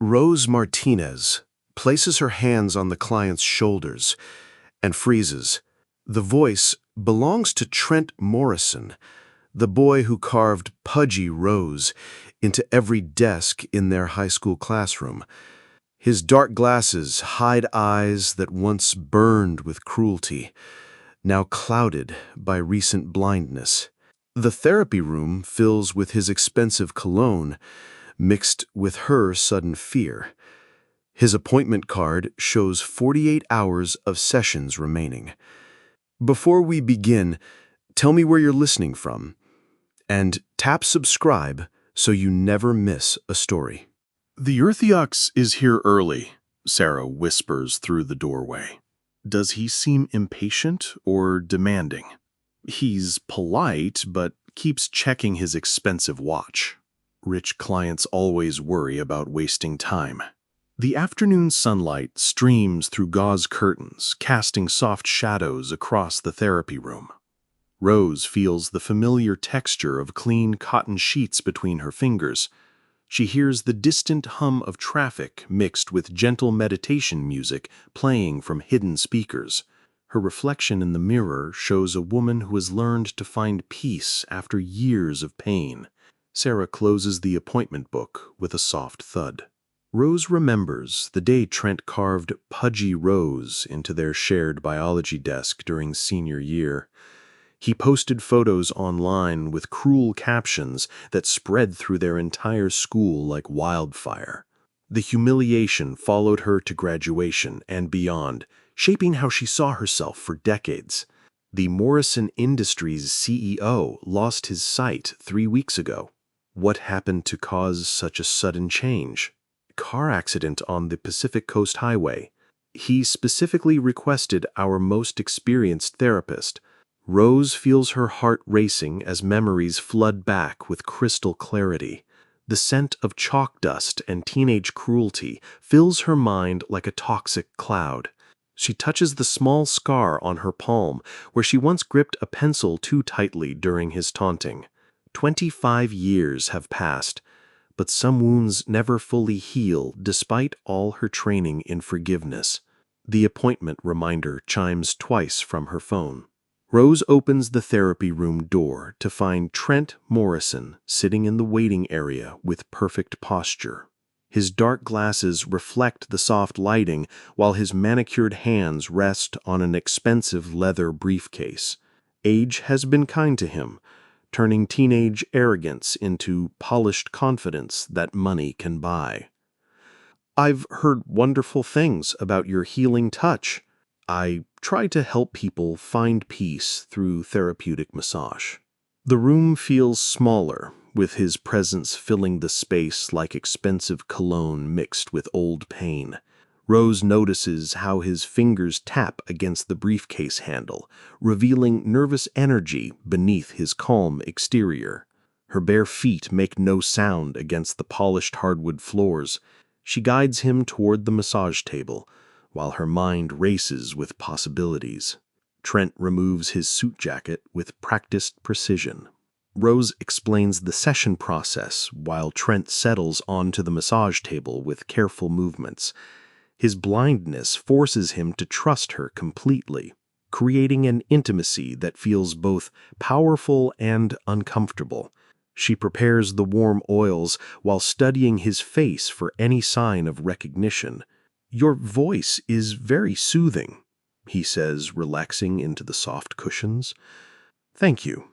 Rose Martinez places her hands on the client's shoulders and freezes. The voice belongs to Trent Morrison, the boy who carved Pudgy Rose into every desk in their high school classroom. His dark glasses hide eyes that once burned with cruelty, now clouded by recent blindness. The therapy room fills with his expensive cologne, mixed with her sudden fear. His appointment card shows 48 hours of sessions remaining. Before we begin, tell me where you're listening from, and tap subscribe so you never miss a story. The Earthiox is here early, Sarah whispers through the doorway. Does he seem impatient or demanding? He's polite, but keeps checking his expensive watch. Rich clients always worry about wasting time. The afternoon sunlight streams through gauze curtains, casting soft shadows across the therapy room. Rose feels the familiar texture of clean cotton sheets between her fingers. She hears the distant hum of traffic mixed with gentle meditation music playing from hidden speakers. Her reflection in the mirror shows a woman who has learned to find peace after years of pain. Sarah closes the appointment book with a soft thud. Rose remembers the day Trent carved Pudgy Rose into their shared biology desk during senior year. He posted photos online with cruel captions that spread through their entire school like wildfire. The humiliation followed her to graduation and beyond, shaping how she saw herself for decades. The Morrison Industries CEO lost his sight 3 weeks ago. What happened to cause such a sudden change? Car accident on the Pacific Coast Highway. He specifically requested our most experienced therapist. Rose feels her heart racing as memories flood back with crystal clarity. The scent of chalk dust and teenage cruelty fills her mind like a toxic cloud. She touches the small scar on her palm where she once gripped a pencil too tightly during his taunting. 25 years have passed, but some wounds never fully heal despite all her training in forgiveness. The appointment reminder chimes twice from her phone. Rose opens the therapy room door to find Trent Morrison sitting in the waiting area with perfect posture. His dark glasses reflect the soft lighting while his manicured hands rest on an expensive leather briefcase. Age has been kind to him, turning teenage arrogance into polished confidence that money can buy. "I've heard wonderful things about your healing touch. I try to help people find peace through therapeutic massage." The room feels smaller, with his presence filling the space like expensive cologne mixed with old pain. Rose notices how his fingers tap against the briefcase handle, revealing nervous energy beneath his calm exterior. Her bare feet make no sound against the polished hardwood floors. She guides him toward the massage table, while her mind races with possibilities. Trent removes his suit jacket with practiced precision. Rose explains the session process while Trent settles onto the massage table with careful movements. His blindness forces him to trust her completely, creating an intimacy that feels both powerful and uncomfortable. She prepares the warm oils while studying his face for any sign of recognition. "Your voice is very soothing," he says, relaxing into the soft cushions. "Thank you.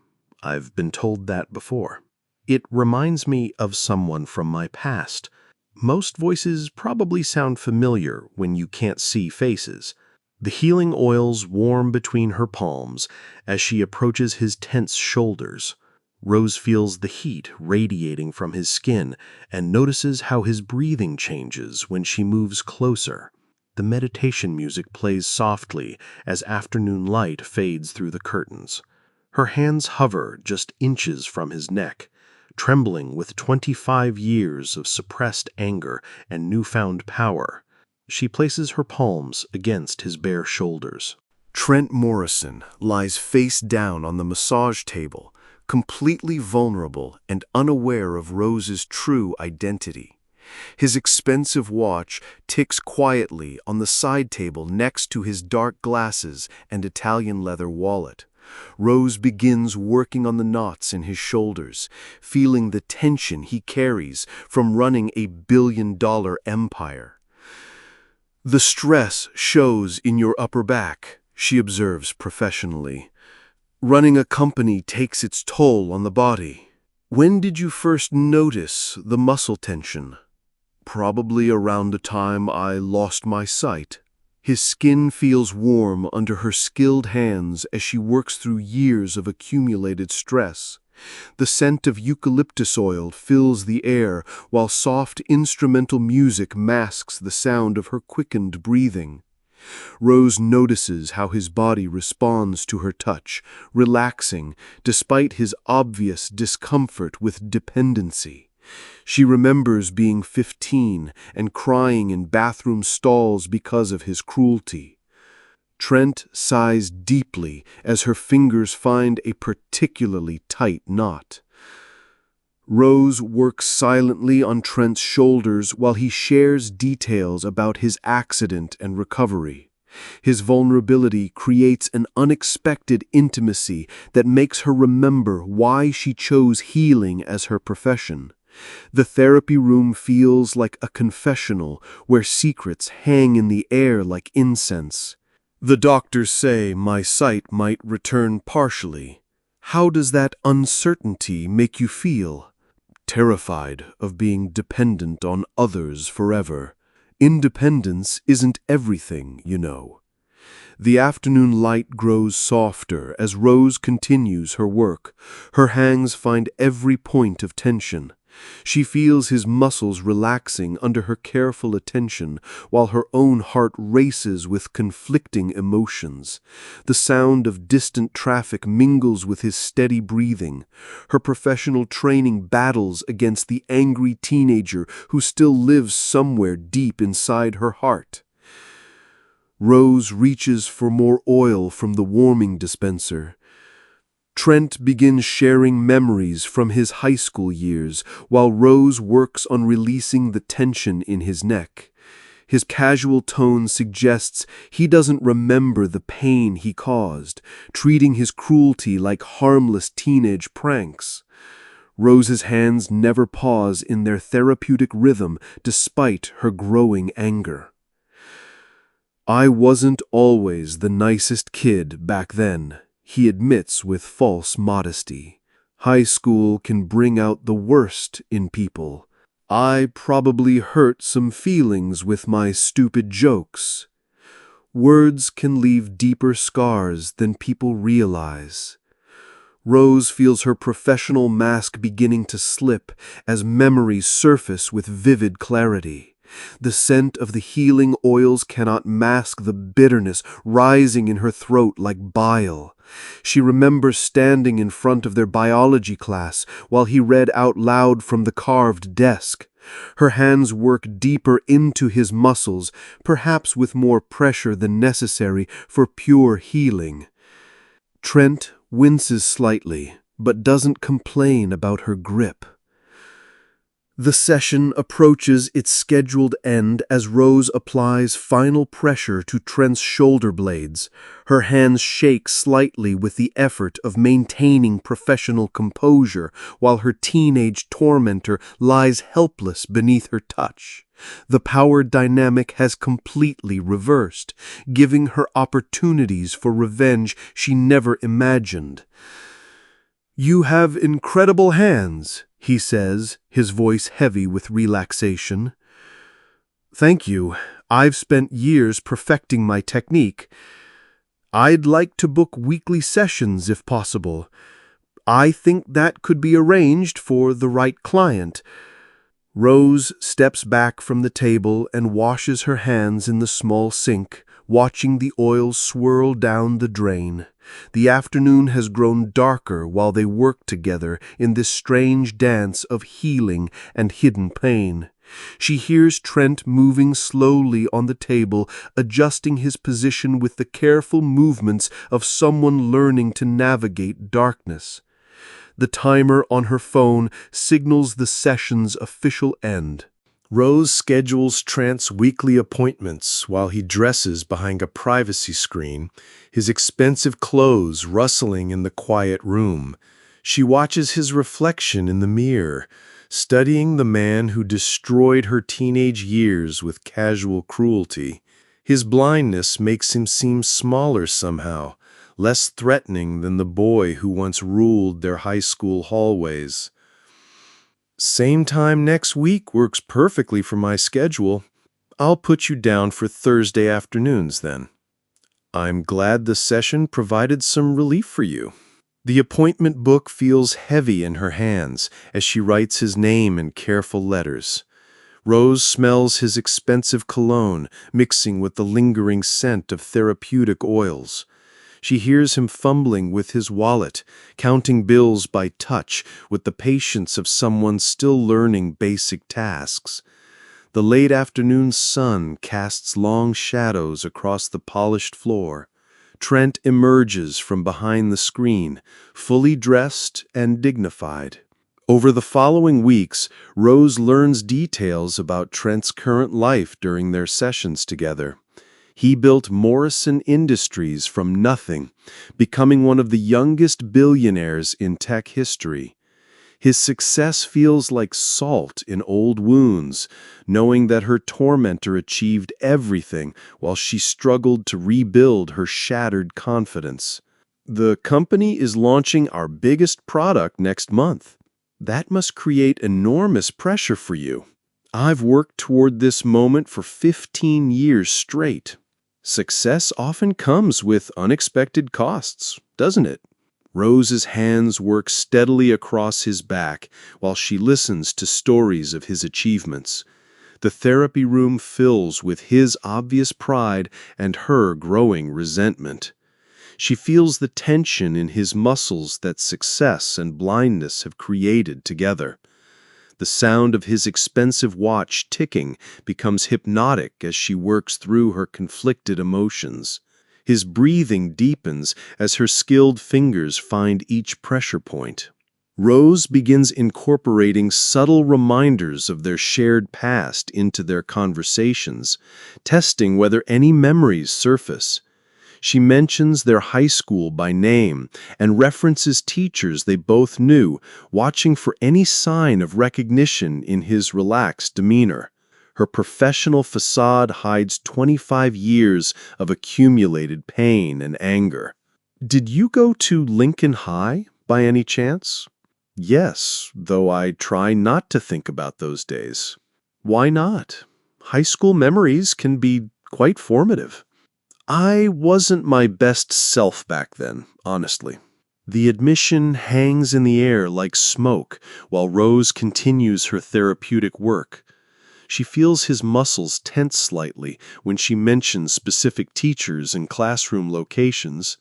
I've been told that before. It reminds me of someone from my past. Most voices probably sound familiar when you can't see faces." The healing oils warm between her palms as she approaches his tense shoulders. Rose feels the heat radiating from his skin and notices how his breathing changes when she moves closer. The meditation music plays softly as afternoon light fades through the curtains. Her hands hover just inches from his neck, trembling with 25 years of suppressed anger and newfound power. She places her palms against his bare shoulders. Trent Morrison lies face down on the massage table, completely vulnerable and unaware of Rose's true identity. His expensive watch ticks quietly on the side table next to his dark glasses and Italian leather wallet. Rose begins working on the knots in his shoulders, feeling the tension he carries from running a billion-dollar empire. "The stress shows in your upper back," she observes professionally. "Running a company takes its toll on the body. When did you first notice the muscle tension?" "Probably around the time I lost my sight." His skin feels warm under her skilled hands as she works through years of accumulated stress. The scent of eucalyptus oil fills the air, while soft instrumental music masks the sound of her quickened breathing. Rose notices how his body responds to her touch, relaxing despite his obvious discomfort with dependency. She remembers being 15 and crying in bathroom stalls because of his cruelty. Trent sighs deeply as her fingers find a particularly tight knot. Rose works silently on Trent's shoulders while he shares details about his accident and recovery. His vulnerability creates an unexpected intimacy that makes her remember why she chose healing as her profession. The therapy room feels like a confessional where secrets hang in the air like incense. "The doctors say my sight might return partially. How does that uncertainty make you feel?" "Terrified of being dependent on others forever. Independence isn't everything, you know." The afternoon light grows softer as Rose continues her work. Her hands find every point of tension. She feels his muscles relaxing under her careful attention, while her own heart races with conflicting emotions. The sound of distant traffic mingles with his steady breathing. Her professional training battles against the angry teenager who still lives somewhere deep inside her heart. Rose reaches for more oil from the warming dispenser. Trent begins sharing memories from his high school years, while Rose works on releasing the tension in his neck. His casual tone suggests he doesn't remember the pain he caused, treating his cruelty like harmless teenage pranks. Rose's hands never pause in their therapeutic rhythm despite her growing anger. "I wasn't always the nicest kid back then," he admits with false modesty. "High school can bring out the worst in people. I probably hurt some feelings with my stupid jokes. Words can leave deeper scars than people realize." Rose feels her professional mask beginning to slip as memories surface with vivid clarity. The scent of the healing oils cannot mask the bitterness rising in her throat like bile. She remembers standing in front of their biology class while he read out loud from the carved desk. Her hands work deeper into his muscles, perhaps with more pressure than necessary for pure healing. Trent winces slightly, but doesn't complain about her grip. The session approaches its scheduled end as Rose applies final pressure to Trent's shoulder blades. Her hands shake slightly with the effort of maintaining professional composure, while her teenage tormentor lies helpless beneath her touch. The power dynamic has completely reversed, giving her opportunities for revenge she never imagined. "You have incredible hands," he says, his voice heavy with relaxation. "Thank you. I've spent years perfecting my technique. I'd like to book weekly sessions if possible. I think that could be arranged for the right client." Rose steps back from the table and washes her hands in the small sink, watching the oil swirl down the drain. The afternoon has grown darker while they work together in this strange dance of healing and hidden pain. She hears Trent moving slowly on the table, adjusting his position with the careful movements of someone learning to navigate darkness. The timer on her phone signals the session's official end. Rose schedules Trent's weekly appointments while he dresses behind a privacy screen, his expensive clothes rustling in the quiet room. She watches his reflection in the mirror, studying the man who destroyed her teenage years with casual cruelty. His blindness makes him seem smaller somehow, less threatening than the boy who once ruled their high school hallways. Same time next week works perfectly for my schedule. I'll put you down for Thursday afternoons then. I'm glad the session provided some relief for you. The appointment book feels heavy in her hands as she writes his name in careful letters. Rose smells his expensive cologne mixing with the lingering scent of therapeutic oils. She hears him fumbling with his wallet, counting bills by touch with the patience of someone still learning basic tasks. The late afternoon sun casts long shadows across the polished floor. Trent emerges from behind the screen, fully dressed and dignified. Over the following weeks, Rose learns details about Trent's current life during their sessions together. He built Morrison Industries from nothing, becoming one of the youngest billionaires in tech history. His success feels like salt in old wounds, knowing that her tormentor achieved everything while she struggled to rebuild her shattered confidence. The company is launching our biggest product next month. That must create enormous pressure for you. I've worked toward this moment for 15 years straight. Success often comes with unexpected costs, doesn't it? Rose's hands work steadily across his back while she listens to stories of his achievements. The therapy room fills with his obvious pride and her growing resentment. She feels the tension in his muscles that success and blindness have created together. The sound of his expensive watch ticking becomes hypnotic as she works through her conflicted emotions. His breathing deepens as her skilled fingers find each pressure point. Rose begins incorporating subtle reminders of their shared past into their conversations, testing whether any memories surface. She mentions their high school by name and references teachers they both knew, watching for any sign of recognition in his relaxed demeanor. Her professional facade hides 25 years of accumulated pain and anger. Did you go to Lincoln High by any chance? Yes, though I try not to think about those days. Why not? High school memories can be quite formative. I wasn't my best self back then, honestly. The admission hangs in the air like smoke while Rose continues her therapeutic work. She feels his muscles tense slightly when she mentions specific teachers and classroom locations.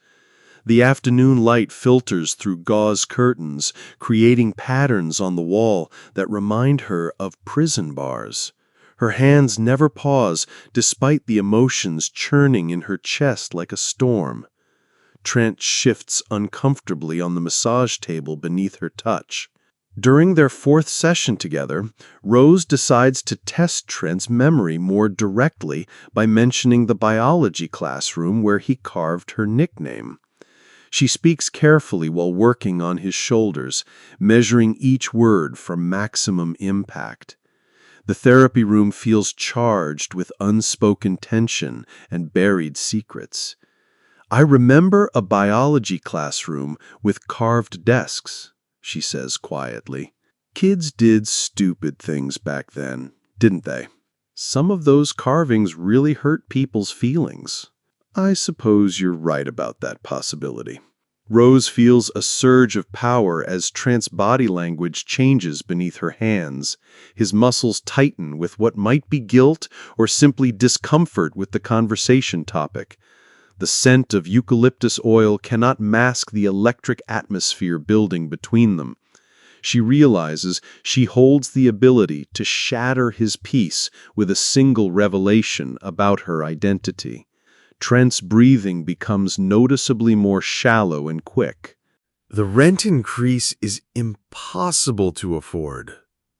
The afternoon light filters through gauze curtains, creating patterns on the wall that remind her of prison bars. Her hands never pause, despite the emotions churning in her chest like a storm. Trent shifts uncomfortably on the massage table beneath her touch. During their fourth session together, Rose decides to test Trent's memory more directly by mentioning the biology classroom where he carved her nickname. She speaks carefully while working on his shoulders, measuring each word for maximum impact. The therapy room feels charged with unspoken tension and buried secrets. I remember a biology classroom with carved desks, she says quietly. Kids did stupid things back then, didn't they? Some of those carvings really hurt people's feelings. I suppose you're right about that possibility. Rose feels a surge of power as Trent's body language changes beneath her hands. His muscles tighten with what might be guilt or simply discomfort with the conversation topic. The scent of eucalyptus oil cannot mask the electric atmosphere building between them. She realizes she holds the ability to shatter his peace with a single revelation about her identity. Trent's breathing becomes noticeably more shallow and quick. The rent increase is impossible to afford.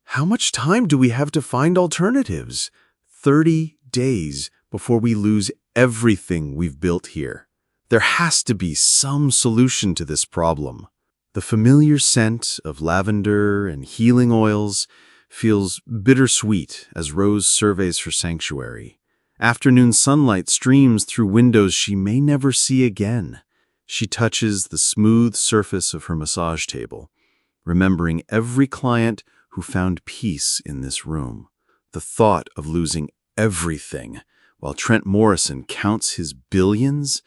How much time do we have to find alternatives? 30 days before we lose everything we've built here. There has to be some solution to this problem. The familiar scent of lavender and healing oils feels bittersweet as Rose surveys her sanctuary. Afternoon sunlight streams through windows she may never see again. She touches the smooth surface of her massage table, remembering every client who found peace in this room. The thought of losing everything while Trent Morrison counts his billions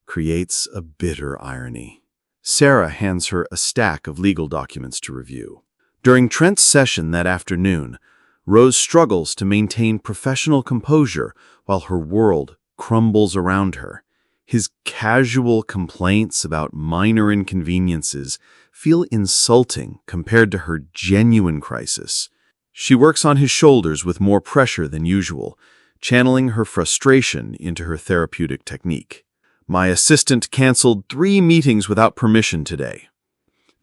creates a bitter irony. Sarah hands her a stack of legal documents to review. During Trent's session that afternoon, Rose struggles to maintain professional composure while her world crumbles around her. His casual complaints about minor inconveniences feel insulting compared to her genuine crisis. She works on his shoulders with more pressure than usual, channeling her frustration into her therapeutic technique. My assistant canceled 3 meetings without permission today.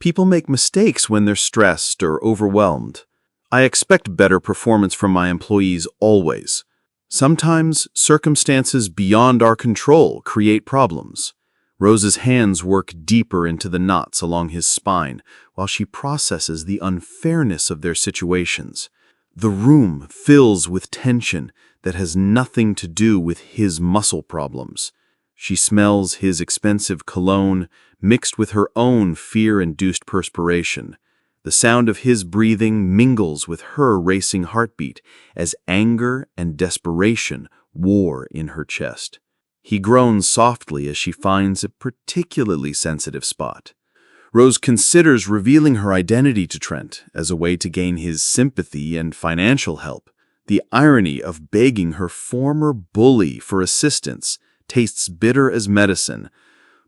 People make mistakes when they're stressed or overwhelmed. I expect better performance from my employees always. Sometimes circumstances beyond our control create problems. Rose's hands work deeper into the knots along his spine while she processes the unfairness of their situations. The room fills with tension that has nothing to do with his muscle problems. She smells his expensive cologne mixed with her own fear-induced perspiration. The sound of his breathing mingles with her racing heartbeat as anger and desperation war in her chest. He groans softly as she finds a particularly sensitive spot. Rose considers revealing her identity to Trent as a way to gain his sympathy and financial help. The irony of begging her former bully for assistance tastes bitter as medicine,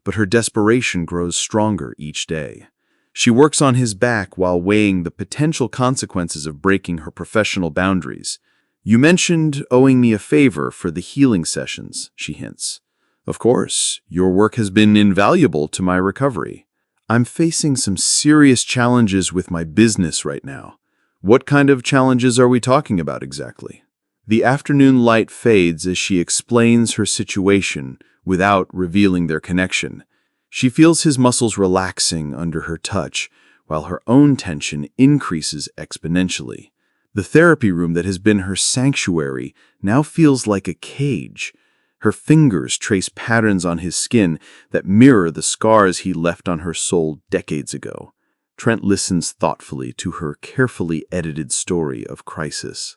but her desperation grows stronger each day. She works on his back while weighing the potential consequences of breaking her professional boundaries. "You mentioned owing me a favor for the healing sessions," she hints. "Of course, your work has been invaluable to my recovery. I'm facing some serious challenges with my business right now." "What kind of challenges are we talking about exactly?" The afternoon light fades as she explains her situation without revealing their connection. She feels his muscles relaxing under her touch, while her own tension increases exponentially. The therapy room that has been her sanctuary now feels like a cage. Her fingers trace patterns on his skin that mirror the scars he left on her soul decades ago. Trent listens thoughtfully to her carefully edited story of crisis.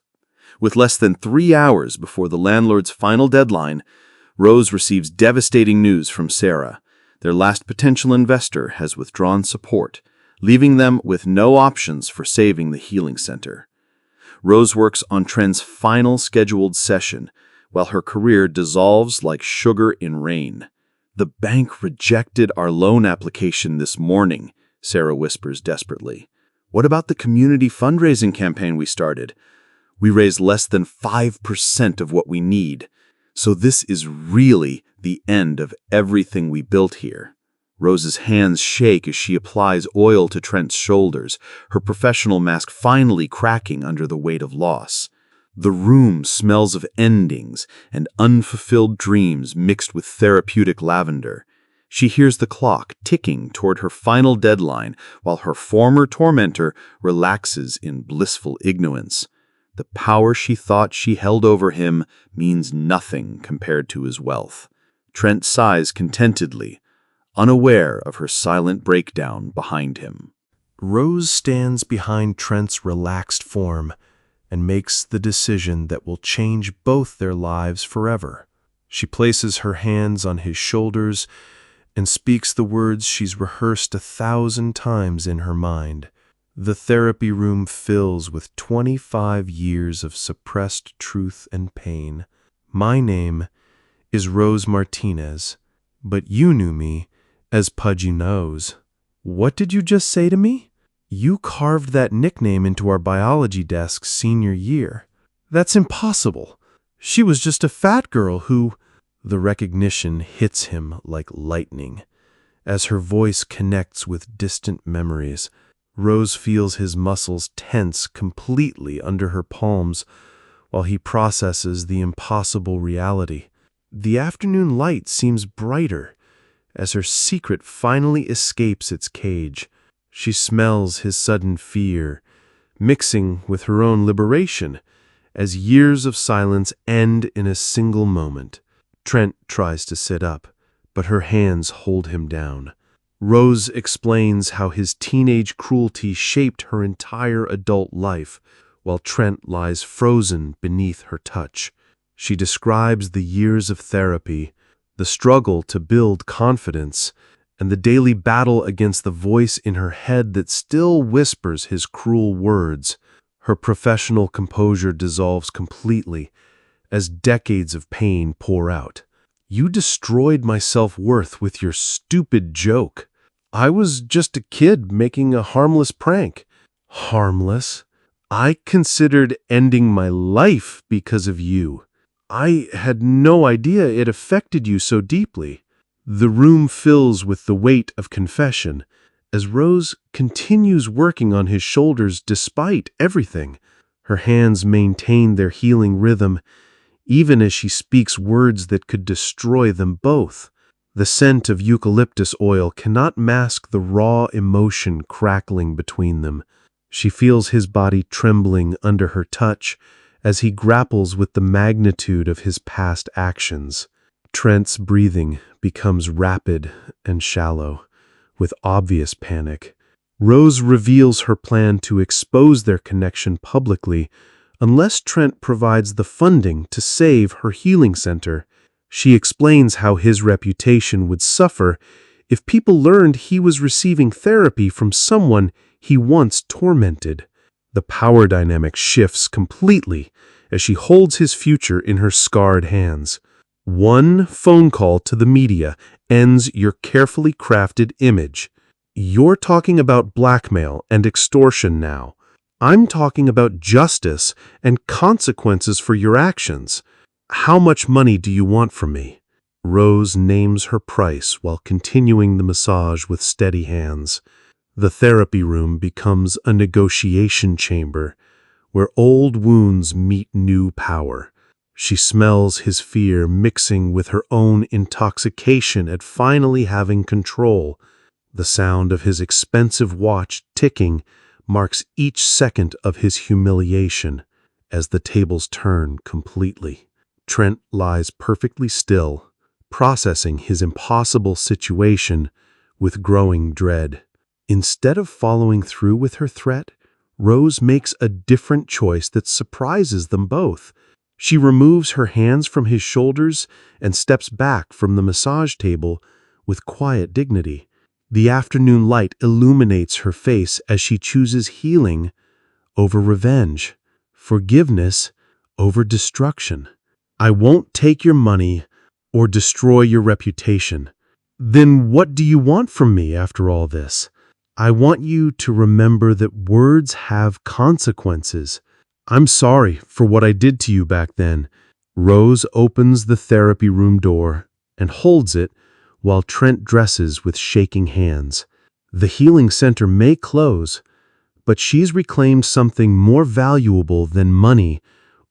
With less than 3 hours before the landlord's final deadline, Rose receives devastating news from Sarah. Their last potential investor has withdrawn support, leaving them with no options for saving the healing center. Rose works on Trent's final scheduled session, while her career dissolves like sugar in rain. "The bank rejected our loan application this morning," Sarah whispers desperately. "What about the community fundraising campaign we started? We raised less than 5% of what we need. So this is really the end of everything we built here." Rose's hands shake as she applies oil to Trent's shoulders, her professional mask finally cracking under the weight of loss. The room smells of endings and unfulfilled dreams mixed with therapeutic lavender. She hears the clock ticking toward her final deadline while her former tormentor relaxes in blissful ignorance. The power she thought she held over him means nothing compared to his wealth. Trent sighs contentedly, unaware of her silent breakdown behind him. Rose stands behind Trent's relaxed form and makes the decision that will change both their lives forever. She places her hands on his shoulders and speaks the words she's rehearsed 1,000 times in her mind. The therapy room fills with 25 years of suppressed truth and pain. "My name is Rose Martinez, but you knew me as Pudgy Rose." "What did you just say to me?" "You carved that nickname into our biology desk senior year." "That's impossible. She was just a fat girl who—" The recognition hits him like lightning as her voice connects with distant memories. Rose feels his muscles tense completely under her palms while he processes the impossible reality. The afternoon light seems brighter as her secret finally escapes its cage. She smells his sudden fear, mixing with her own liberation, as years of silence end in a single moment. Trent tries to sit up, but her hands hold him down. Rose explains how his teenage cruelty shaped her entire adult life, while Trent lies frozen beneath her touch. She describes the years of therapy, the struggle to build confidence, and the daily battle against the voice in her head that still whispers his cruel words. Her professional composure dissolves completely as decades of pain pour out. "You destroyed my self-worth with your stupid joke. I was just a kid making a harmless prank." "Harmless? I considered ending my life because of you. I had no idea it affected you so deeply." The room fills with the weight of confession as Rose continues working on his shoulders despite everything. Her hands maintain their healing rhythm, even as she speaks words that could destroy them both. The scent of eucalyptus oil cannot mask the raw emotion crackling between them. She feels his body trembling under her touch as he grapples with the magnitude of his past actions. Trent's breathing becomes rapid and shallow, with obvious panic. Rose reveals her plan to expose their connection publicly unless Trent provides the funding to save her healing center. She explains how his reputation would suffer if people learned he was receiving therapy from someone he once tormented. The power dynamic shifts completely as she holds his future in her scarred hands. One phone call to the media ends your carefully crafted image. You're talking about blackmail and extortion now. I'm talking about justice and consequences for your actions. How much money do you want from me?" Rose names her price while continuing the massage with steady hands. The therapy room becomes a negotiation chamber where old wounds meet new power. She smells his fear mixing with her own intoxication at finally having control. The sound of his expensive watch ticking marks each second of his humiliation as the tables turn completely. Trent lies perfectly still, processing his impossible situation with growing dread. Instead of following through with her threat, Rose makes a different choice that surprises them both. She removes her hands from his shoulders and steps back from the massage table with quiet dignity. The afternoon light illuminates her face as she chooses healing over revenge, forgiveness over destruction. "I won't take your money or destroy your reputation." "Then what do you want from me after all this?" "I want you to remember that words have consequences. I'm sorry for what I did to you back then." Rose opens the therapy room door and holds it while Trent dresses with shaking hands. The healing center may close, but she's reclaimed something more valuable than money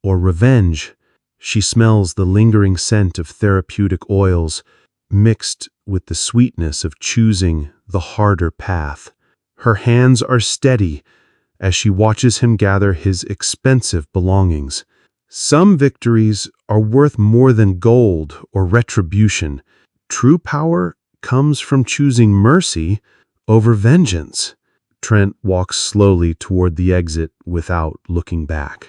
or revenge. She smells the lingering scent of therapeutic oils mixed with the sweetness of choosing the harder path. Her hands are steady as she watches him gather his expensive belongings. Some victories are worth more than gold or retribution. True power comes from choosing mercy over vengeance. Trent walks slowly toward the exit without looking back.